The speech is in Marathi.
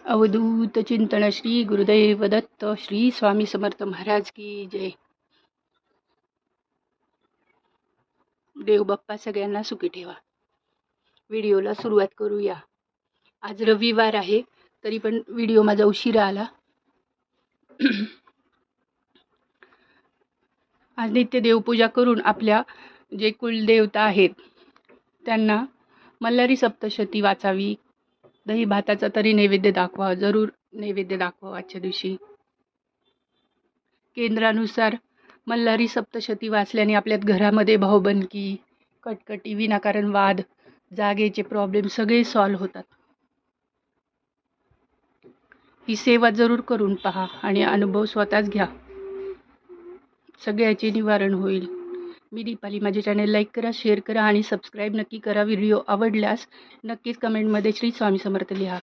अवधूत चिंतन श्री गुरुदेव दत्त श्री स्वामी समर्थ महाराज की जय. देव बाप्पा सगळ्यांना सुखी ठेवा. व्हिडिओला सुरुवात करूया. आज रविवार आहे तरी पण व्हिडिओ माझा उशिरा आला. आज नित्य देवपूजा करून आपल्या जे कुलदेवता आहेत त्यांना मल्हारी सप्तशती वाचावी. दही भाताचा तरी नैवेद्य दाखवा, जरूर नैवेद्य दाखवा आजच्या दिवशी. केंद्रानुसार मल्हारी सप्तशती वाचल्याने आपल्यात घरामध्ये भाऊबंदकी, कटकटी, विनाकारण वाद, जागेचे प्रॉब्लेम सगळे सॉल्व्ह होतात. ही सेवा जरूर करून पहा आणि अनुभव स्वतःच घ्या. सगळ्याचे निवारण होईल. मी दीपाली. माझे चॅनल लाईक करा, शेअर करा आणि सबस्क्राईब नक्की करा. व्हिडिओ आवडल्यास नक्कीच कमेंटमध्ये श्री स्वामी समर्थ लिहा.